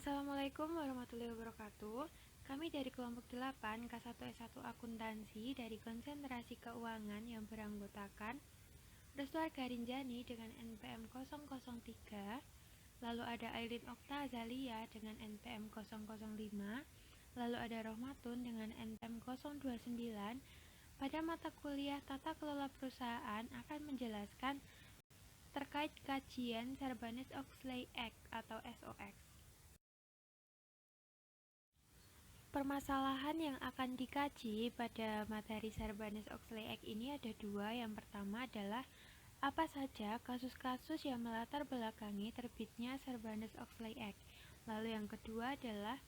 Assalamualaikum warahmatullahi wabarakatuh. Kami dari kelompok 8 K1S1 Akuntansi dari konsentrasi keuangan yang beranggotakan Restuar Garinjani dengan NPM 003, lalu ada Aileen Okta Azalia dengan NPM 005, lalu ada Rohmatun dengan NPM 029. Pada mata kuliah Tata Kelola Perusahaan akan menjelaskan terkait kajian Sarbanes-Oxley Act atau SOX. Permasalahan yang akan dikaji pada materi Sarbanes-Oxley Act ini ada dua. Yang pertama adalah apa saja kasus-kasus yang melatar belakangi terbitnya Sarbanes-Oxley Act. Lalu yang kedua adalah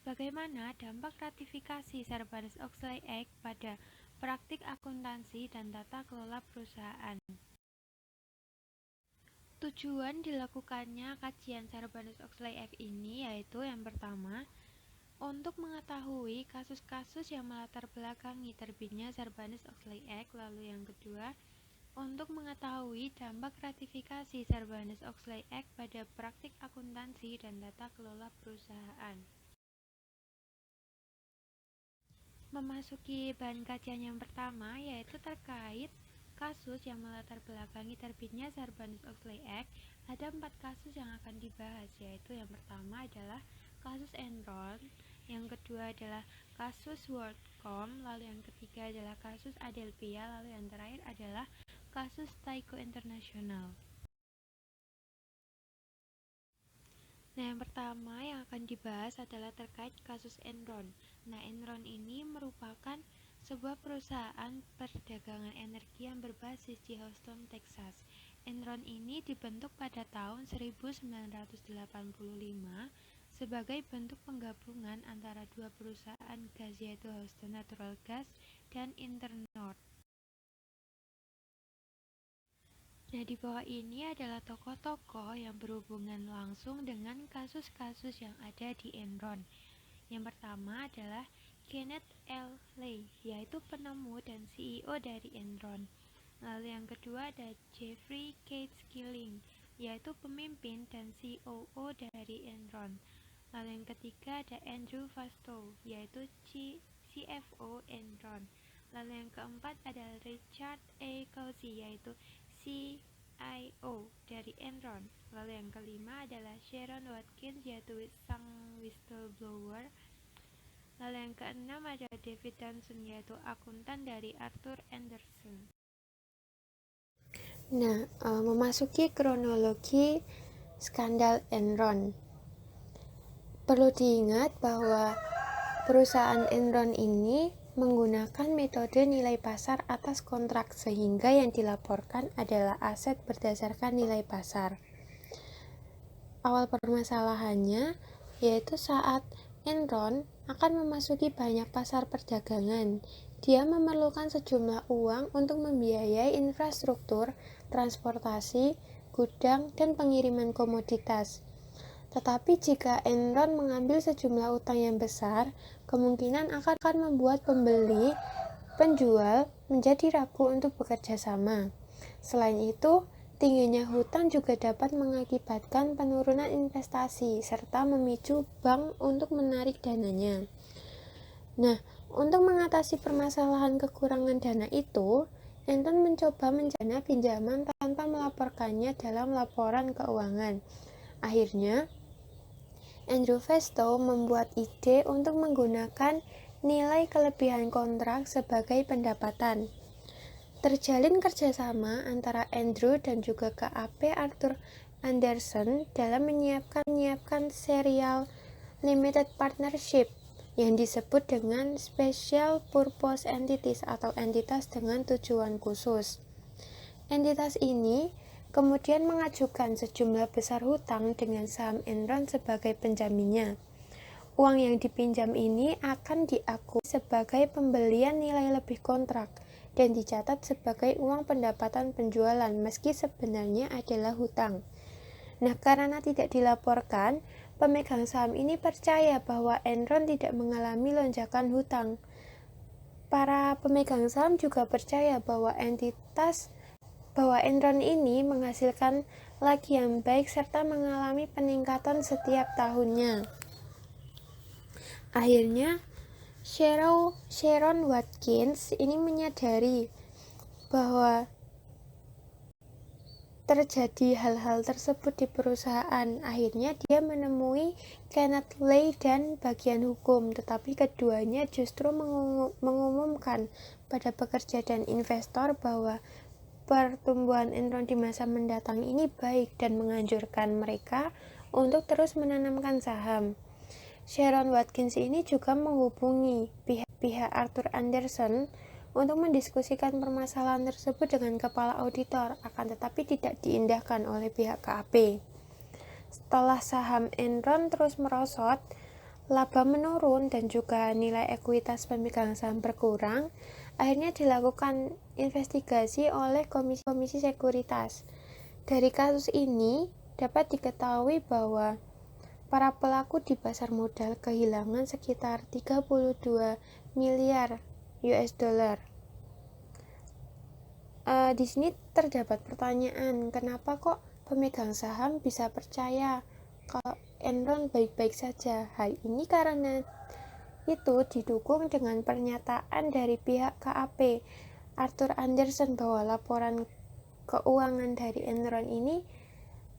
bagaimana dampak ratifikasi Sarbanes-Oxley Act pada praktik akuntansi dan tata kelola perusahaan. Tujuan dilakukannya kajian Sarbanes-Oxley Act ini yaitu yang pertama, untuk mengetahui kasus-kasus yang melatar belakangi terbitnya Sarbanes-Oxley Act. Lalu yang kedua, untuk mengetahui dampak ratifikasi Sarbanes-Oxley Act pada praktik akuntansi dan tata kelola perusahaan. Memasuki bahan kajian yang pertama yaitu terkait kasus yang melatar belakangi terbitnya Sarbanes-Oxley Act. Ada 4 kasus yang akan dibahas, yaitu yang pertama adalah kasus Enron, yang kedua adalah kasus WorldCom, lalu yang ketiga adalah kasus Adelphia, lalu yang terakhir adalah kasus Tyco International. Nah, yang pertama yang akan dibahas adalah terkait kasus Enron. Nah, Enron ini merupakan sebuah perusahaan perdagangan energi yang berbasis di Houston, Texas. Enron ini dibentuk pada tahun 1985 sebagai bentuk penggabungan antara dua perusahaan gas, yaitu Houston Natural Gas dan Internord. Nah, di bawah ini adalah tokoh-tokoh yang berhubungan langsung dengan kasus-kasus yang ada di Enron. Yang pertama adalah Kenneth L. Lay, yaitu penemu dan CEO dari Enron. Lalu yang kedua ada Jeffrey K. Skilling, yaitu pemimpin dan COO dari Enron. Lalu yang ketiga ada Andrew Fastow, yaitu CFO Enron. Lalu yang keempat ada Richard A. Cauzy, yaitu CIO dari Enron. Lalu yang kelima adalah Sharon Watkins, yaitu sang whistleblower. Lalu yang keenam ada David Danson, yaitu akuntan dari Arthur Andersen. Nah, memasuki kronologi skandal Enron. Perlu diingat bahwa perusahaan Enron ini menggunakan metode nilai pasar atas kontrak, sehingga yang dilaporkan adalah aset berdasarkan nilai pasar. Awal permasalahannya yaitu saat Enron akan memasuki banyak pasar perdagangan, dia memerlukan sejumlah uang untuk membiayai infrastruktur, transportasi, gudang, dan pengiriman komoditas. Tetapi jika Enron mengambil sejumlah utang yang besar, kemungkinan akan membuat pembeli, penjual menjadi ragu untuk bekerja sama. Selain itu, tingginya hutang juga dapat mengakibatkan penurunan investasi serta memicu bank untuk menarik dananya. Nah, untuk mengatasi permasalahan kekurangan dana itu, Enron mencoba mencari pinjaman tanpa melaporkannya dalam laporan keuangan. Akhirnya, Andrew Fastow membuat ide untuk menggunakan nilai kelebihan kontrak sebagai pendapatan. Terjalin kerjasama antara Andrew dan juga KAP Arthur Andersen dalam menyiapkan serial limited partnership yang disebut dengan Special Purpose Entities atau entitas dengan tujuan khusus. Entitas ini kemudian mengajukan sejumlah besar hutang dengan saham Enron sebagai penjaminnya. Uang yang dipinjam ini akan diakui sebagai pembelian nilai lebih kontrak dan dicatat sebagai uang pendapatan penjualan meski sebenarnya adalah hutang. Nah, karena tidak dilaporkan, pemegang saham ini percaya bahwa Enron tidak mengalami lonjakan hutang. Para pemegang saham juga percaya bahwa Enron ini menghasilkan lagi yang baik serta mengalami peningkatan setiap tahunnya. Akhirnya, Sharon Watkins ini menyadari bahwa terjadi hal-hal tersebut di perusahaan. Akhirnya dia menemui Kenneth Lay dan bagian hukum, tetapi keduanya justru mengumumkan pada pekerja dan investor bahwa pertumbuhan Enron di masa mendatang ini baik dan menganjurkan mereka untuk terus menanamkan saham. Sharon Watkins ini juga menghubungi pihak Arthur Andersen untuk mendiskusikan permasalahan tersebut dengan kepala auditor, akan tetapi tidak diindahkan oleh pihak KAP. Setelah saham Enron terus merosot, laba menurun dan juga nilai ekuitas pemegang saham berkurang, akhirnya dilakukan investigasi oleh Komisi Sekuritas. Dari kasus ini dapat diketahui bahwa para pelaku di pasar modal kehilangan sekitar 32 miliar US dollar. Di sini terdapat pertanyaan, kenapa kok pemegang saham bisa percaya kalau Enron baik-baik saja? Hal ini karena itu didukung dengan pernyataan dari pihak KAP Arthur Andersen bahwa laporan keuangan dari Enron ini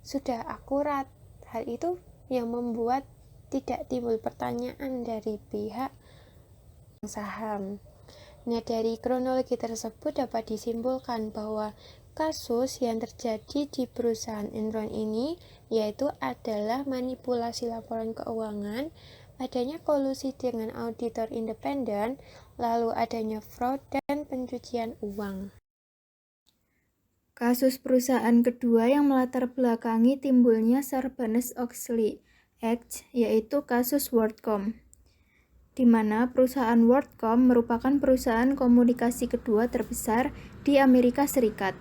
sudah akurat. Hal itu yang membuat tidak timbul pertanyaan dari pihak saham. Nah, dari kronologi tersebut dapat disimpulkan bahwa kasus yang terjadi di perusahaan Enron ini yaitu adalah manipulasi laporan keuangan, adanya kolusi dengan auditor independen, lalu adanya fraud dan pencucian uang. Kasus perusahaan kedua yang melatar belakangi timbulnya Sarbanes-Oxley Act yaitu kasus WorldCom, di mana perusahaan WorldCom merupakan perusahaan komunikasi kedua terbesar di Amerika Serikat.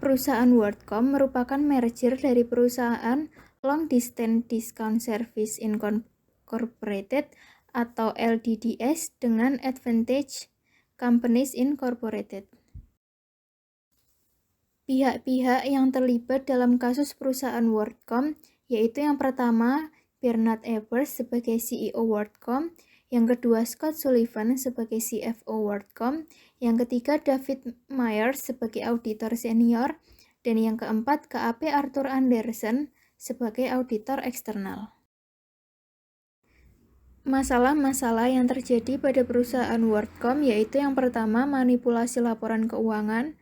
Perusahaan WorldCom merupakan merger dari perusahaan Long Distance Discount Service Incorporated atau LDDS dengan Advantage Companies Incorporated. Pihak-pihak yang terlibat dalam kasus perusahaan WorldCom yaitu yang pertama Bernard Evers sebagai CEO WorldCom, yang kedua Scott Sullivan sebagai CFO WorldCom, yang ketiga David Myers sebagai auditor senior, dan yang keempat KAP Arthur Andersen sebagai auditor eksternal. Masalah-masalah yang terjadi pada perusahaan WorldCom yaitu yang pertama manipulasi laporan keuangan,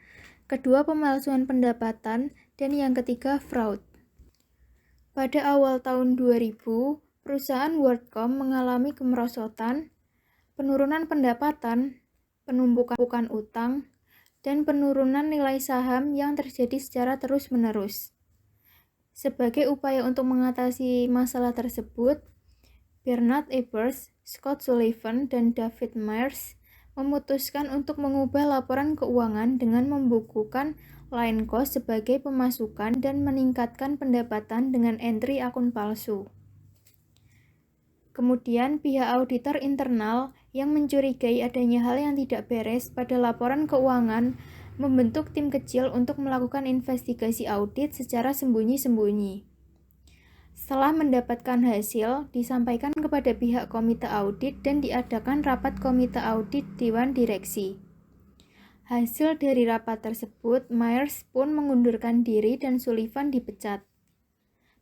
kedua pemalsuan pendapatan, dan yang ketiga fraud. Pada awal tahun 2000, perusahaan WorldCom mengalami kemerosotan, penurunan pendapatan, penumpukan utang, dan penurunan nilai saham yang terjadi secara terus-menerus. Sebagai upaya untuk mengatasi masalah tersebut, Bernard Evers, Scott Sullivan, dan David Myers memutuskan untuk mengubah laporan keuangan dengan membukukan line cost sebagai pemasukan dan meningkatkan pendapatan dengan entry akun palsu. Kemudian pihak auditor internal yang mencurigai adanya hal yang tidak beres pada laporan keuangan membentuk tim kecil untuk melakukan investigasi audit secara sembunyi-sembunyi. Setelah mendapatkan hasil, disampaikan kepada pihak komite audit dan diadakan rapat komite audit Dewan Direksi. Hasil dari rapat tersebut, Myers pun mengundurkan diri dan Sullivan dipecat.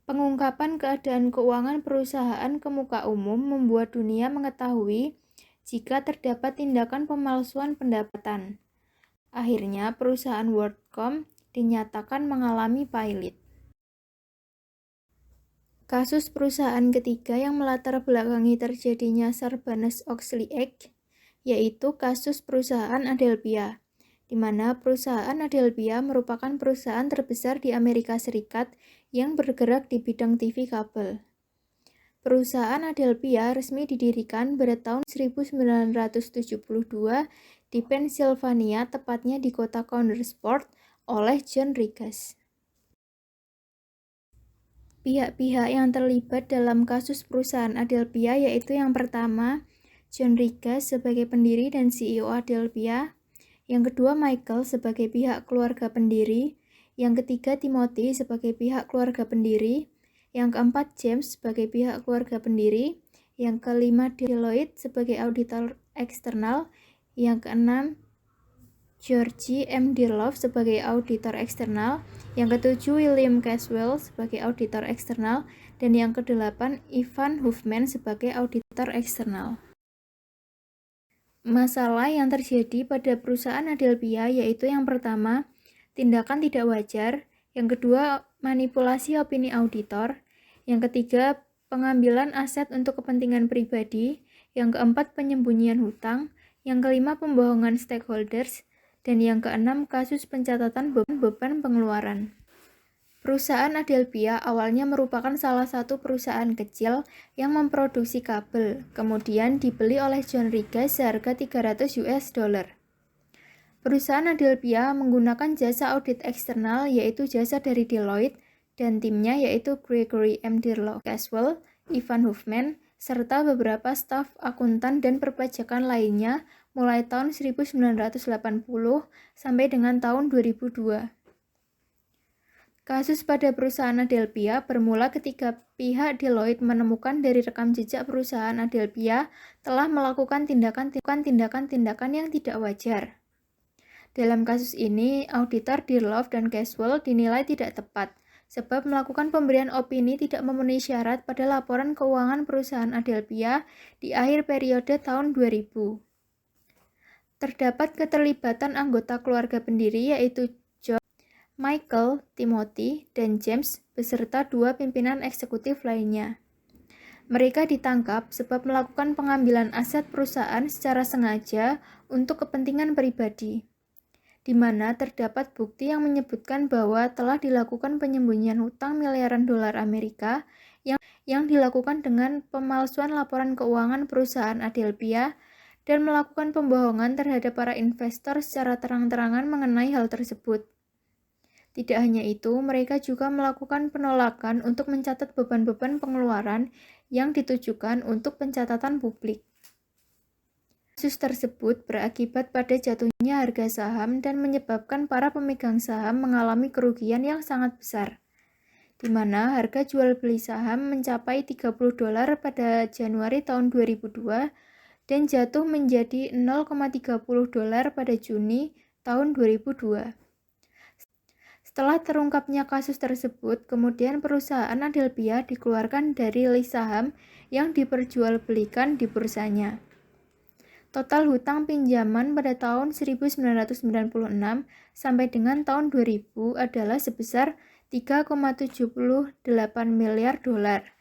Pengungkapan keadaan keuangan perusahaan ke muka umum membuat dunia mengetahui jika terdapat tindakan pemalsuan pendapatan. Akhirnya, perusahaan WorldCom dinyatakan mengalami pailit. Kasus perusahaan ketiga yang melatar belakangi terjadinya Sarbanes-Oxley Act yaitu kasus perusahaan Adelphia, di mana perusahaan Adelphia merupakan perusahaan terbesar di Amerika Serikat yang bergerak di bidang TV kabel. Perusahaan Adelphia resmi didirikan pada tahun 1972 di Pennsylvania, tepatnya di kota Connersport, oleh John Rigas. Pihak-pihak yang terlibat dalam kasus perusahaan Adelphia yaitu yang pertama, John Rigas sebagai pendiri dan CEO Adelphia, yang kedua Michael sebagai pihak keluarga pendiri, yang ketiga Timothy sebagai pihak keluarga pendiri, yang keempat James sebagai pihak keluarga pendiri, yang kelima Deloitte sebagai auditor eksternal, yang keenam George M. Dearlove sebagai auditor eksternal, yang ketujuh William Caswell sebagai auditor eksternal, dan yang kedelapan Ivan Hoffman sebagai auditor eksternal. Masalah yang terjadi pada perusahaan Adelphia yaitu yang pertama, tindakan tidak wajar, yang kedua, manipulasi opini auditor, yang ketiga, pengambilan aset untuk kepentingan pribadi, yang keempat, penyembunyian hutang, yang kelima, pembohongan stakeholders, dan yang keenam, kasus pencatatan beban pengeluaran. Perusahaan Adelphia awalnya merupakan salah satu perusahaan kecil yang memproduksi kabel, kemudian dibeli oleh John Rigas seharga $300. Perusahaan Adelphia menggunakan jasa audit eksternal yaitu jasa dari Deloitte dan timnya yaitu Gregory M. Dearlove, Caswell, Ivan Hoffman, serta beberapa staf akuntan dan perpajakan lainnya mulai tahun 1980 sampai dengan tahun 2002. Kasus pada perusahaan Adelphia bermula ketika pihak Deloitte menemukan dari rekam jejak perusahaan Adelphia telah melakukan tindakan-tindakan yang tidak wajar. Dalam kasus ini, auditor Dearlove dan Caswell dinilai tidak tepat, sebab melakukan pemberian opini tidak memenuhi syarat pada laporan keuangan perusahaan Adelphia di akhir periode tahun 2000. Terdapat keterlibatan anggota keluarga pendiri yaitu Michael, Timothy, dan James beserta dua pimpinan eksekutif lainnya. Mereka ditangkap sebab melakukan pengambilan aset perusahaan secara sengaja untuk kepentingan pribadi, di mana terdapat bukti yang menyebutkan bahwa telah dilakukan penyembunyian hutang miliaran dolar Amerika yang dilakukan dengan pemalsuan laporan keuangan perusahaan Adelphia dan melakukan pembohongan terhadap para investor secara terang-terangan mengenai hal tersebut. Tidak hanya itu, mereka juga melakukan penolakan untuk mencatat beban-beban pengeluaran yang ditujukan untuk pencatatan publik. Kasus tersebut berakibat pada jatuhnya harga saham dan menyebabkan para pemegang saham mengalami kerugian yang sangat besar, di mana harga jual beli saham mencapai $30 pada Januari tahun 2002 dan jatuh menjadi $0,30 pada Juni tahun 2002. Setelah terungkapnya kasus tersebut, kemudian perusahaan Adelphia dikeluarkan dari list saham yang diperjualbelikan di bursanya. Total hutang pinjaman pada tahun 1996 sampai dengan tahun 2000 adalah sebesar $3,78 miliar,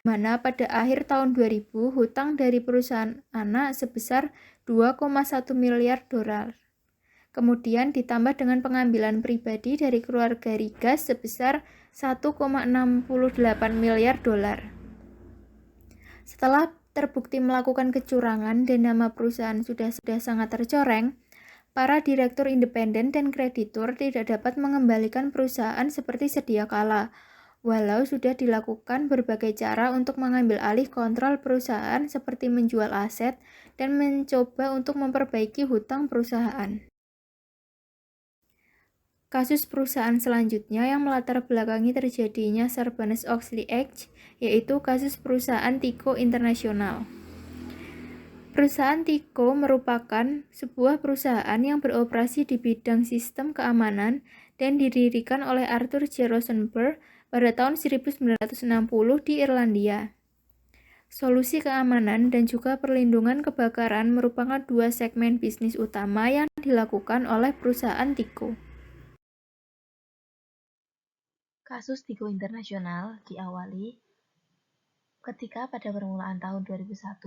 mana pada akhir tahun 2000 hutang dari perusahaan anak sebesar $2,1 miliar. Kemudian ditambah dengan pengambilan pribadi dari keluarga Rigas sebesar $1,68 miliar. Setelah terbukti melakukan kecurangan dan nama perusahaan sudah sangat tercoreng, para direktur independen dan kreditur tidak dapat mengembalikan perusahaan seperti sedia kala, walau sudah dilakukan berbagai cara untuk mengambil alih kontrol perusahaan seperti menjual aset dan mencoba untuk memperbaiki hutang perusahaan. Kasus perusahaan selanjutnya yang melatar belakangi terjadinya Sarbanes-Oxley Act, yaitu kasus perusahaan Tyco International. Perusahaan Tyco merupakan sebuah perusahaan yang beroperasi di bidang sistem keamanan dan didirikan oleh Arthur J. Rosenberg pada tahun 1960 di Irlandia. Solusi keamanan dan juga perlindungan kebakaran merupakan dua segmen bisnis utama yang dilakukan oleh perusahaan Tyco. Kasus Tyco International diawali ketika pada permulaan tahun 2001,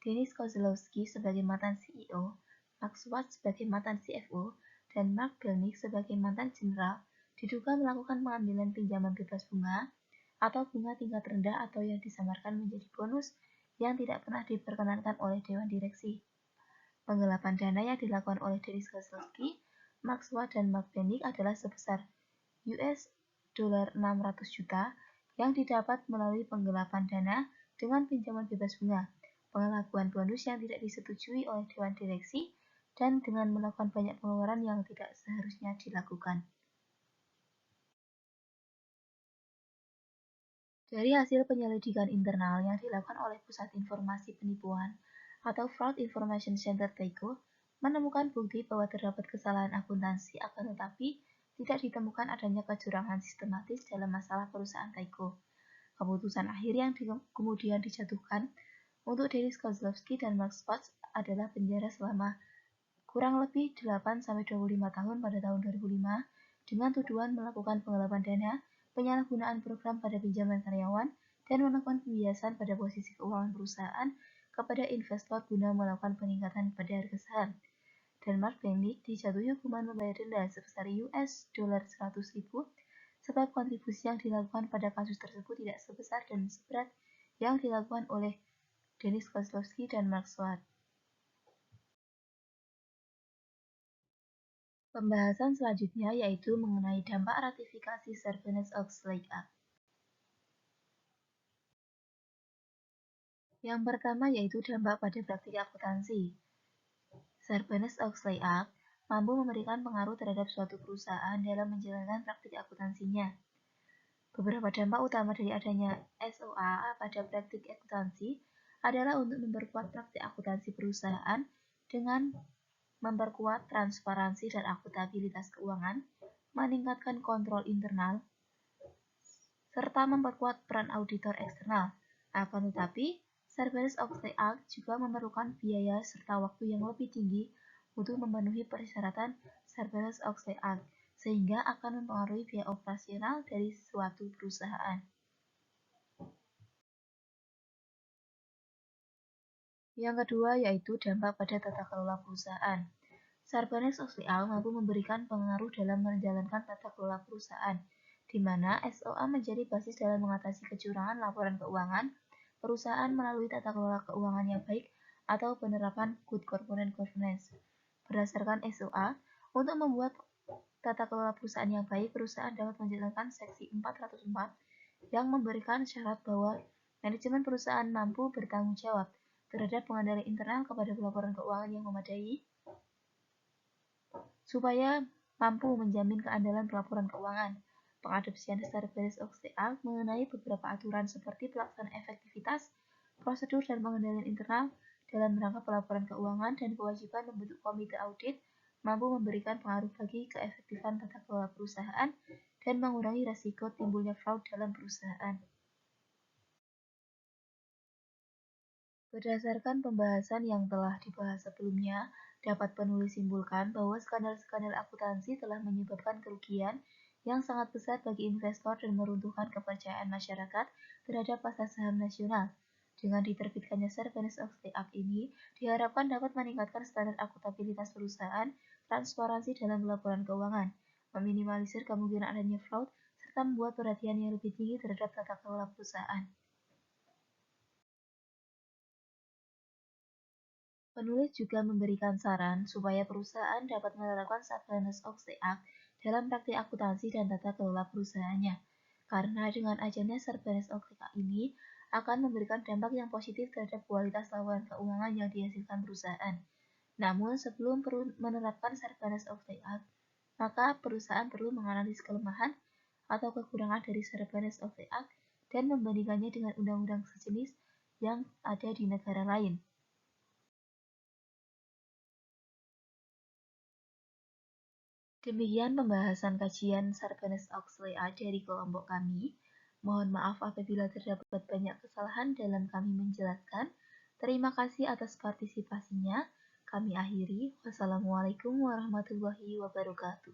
Dennis Kozlowski sebagai mantan CEO, Mark Schwartz sebagai mantan CFO, dan Mark Belnick sebagai mantan jenderal diduga melakukan pengambilan pinjaman bebas bunga atau bunga tingkat rendah atau yang disamarkan menjadi bonus yang tidak pernah diperkenankan oleh Dewan Direksi. Penggelapan dana yang dilakukan oleh Dennis Kozlowski, Mark Schwartz, dan Mark Belnick adalah sebesar $600 juta yang didapat melalui penggelapan dana dengan pinjaman bebas bunga, pengelabuan bonus yang tidak disetujui oleh Dewan Direksi, dan dengan melakukan banyak pengeluaran yang tidak seharusnya dilakukan. Dari hasil penyelidikan internal yang dilakukan oleh Pusat Informasi Penipuan atau Fraud Information Center Taiko, menemukan bukti bahwa terdapat kesalahan akuntansi, akan tetapi tidak ditemukan adanya kecurangan sistematis dalam masalah perusahaan Taiko. Keputusan akhir yang kemudian dijatuhkan untuk Denis Kozlowski dan Mark Schwartz adalah penjara selama kurang lebih 8-25 tahun pada tahun 2005 dengan tuduhan melakukan penggelapan dana, penyalahgunaan program pada pinjaman karyawan, dan melakukan pembiasan pada posisi keuangan perusahaan kepada investor guna melakukan peningkatan pada harga saham. Dan Mark Benlick dijatuhi hukuman membayar denda sebesar $100.000 sebab kontribusi yang dilakukan pada kasus tersebut tidak sebesar dan seberat yang dilakukan oleh Denis Kozlowski dan Mark Schwartz. Pembahasan selanjutnya yaitu mengenai dampak ratifikasi Sarbanes-Oxley Act. Yang pertama yaitu dampak pada praktik akuntansi. Sarbanes-Oxley Act mampu memberikan pengaruh terhadap suatu perusahaan dalam menjalankan praktik akuntansinya. Beberapa dampak utama dari adanya SOA pada praktik akuntansi adalah untuk memperkuat praktik akuntansi perusahaan dengan memperkuat transparansi dan akuntabilitas keuangan, meningkatkan kontrol internal, serta memperkuat peran auditor eksternal. Akan tetapi, Sarbanes-Oxley Act juga memerlukan biaya serta waktu yang lebih tinggi untuk memenuhi persyaratan Sarbanes-Oxley Act, sehingga akan mempengaruhi biaya operasional dari suatu perusahaan. Yang kedua yaitu dampak pada tata kelola perusahaan. Sarbanes-Oxley Act mampu memberikan pengaruh dalam menjalankan tata kelola perusahaan, di mana SOA menjadi basis dalam mengatasi kecurangan laporan keuangan perusahaan melalui tata kelola keuangan yang baik atau penerapan Good Corporate Governance. Berdasarkan SOA, untuk membuat tata kelola perusahaan yang baik, perusahaan dapat menjalankan Seksi 404 yang memberikan syarat bahwa manajemen perusahaan mampu bertanggung jawab terhadap pengendalian internal kepada pelaporan keuangan yang memadai, supaya mampu menjamin keandalan pelaporan keuangan. Pengadopsian Sarbanes-Oxley Act mengenai beberapa aturan seperti pelaksanaan efektivitas, prosedur dan pengendalian internal dalam rangka pelaporan keuangan dan kewajiban membentuk komite audit mampu memberikan pengaruh bagi keefektifan tata kelola perusahaan dan mengurangi risiko timbulnya fraud dalam perusahaan. Berdasarkan pembahasan yang telah dibahas sebelumnya, dapat penulis simpulkan bahwa skandal-skandal akuntansi telah menyebabkan kerugian yang sangat besar bagi investor dan meruntuhkan kepercayaan masyarakat terhadap pasar saham nasional. Dengan diterbitkannya Sarbanes-Oxley Act ini, diharapkan dapat meningkatkan standar akuntabilitas perusahaan, transparansi dalam laporan keuangan, meminimalisir kemungkinan adanya fraud, serta membuat perhatian yang lebih tinggi terhadap tata kelola perusahaan. Penulis juga memberikan saran supaya perusahaan dapat menerapkan Sarbanes-Oxley Act dalam praktik akuntansi dan tata kelola perusahaannya, karena dengan adanya Sarbanes-Oxley Act ini akan memberikan dampak yang positif terhadap kualitas laporan keuangan yang dihasilkan perusahaan. Namun sebelum menerapkan Sarbanes-Oxley Act, maka perusahaan perlu menganalisis kelemahan atau kekurangan dari Sarbanes-Oxley Act dan membandingkannya dengan undang-undang sejenis yang ada di negara lain. Demikian pembahasan kajian Sarbanes-Oxley Act dari kelompok kami. Mohon maaf apabila terdapat banyak kesalahan dalam kami menjelaskan. Terima kasih atas partisipasinya. Kami akhiri. Wassalamualaikum warahmatullahi wabarakatuh.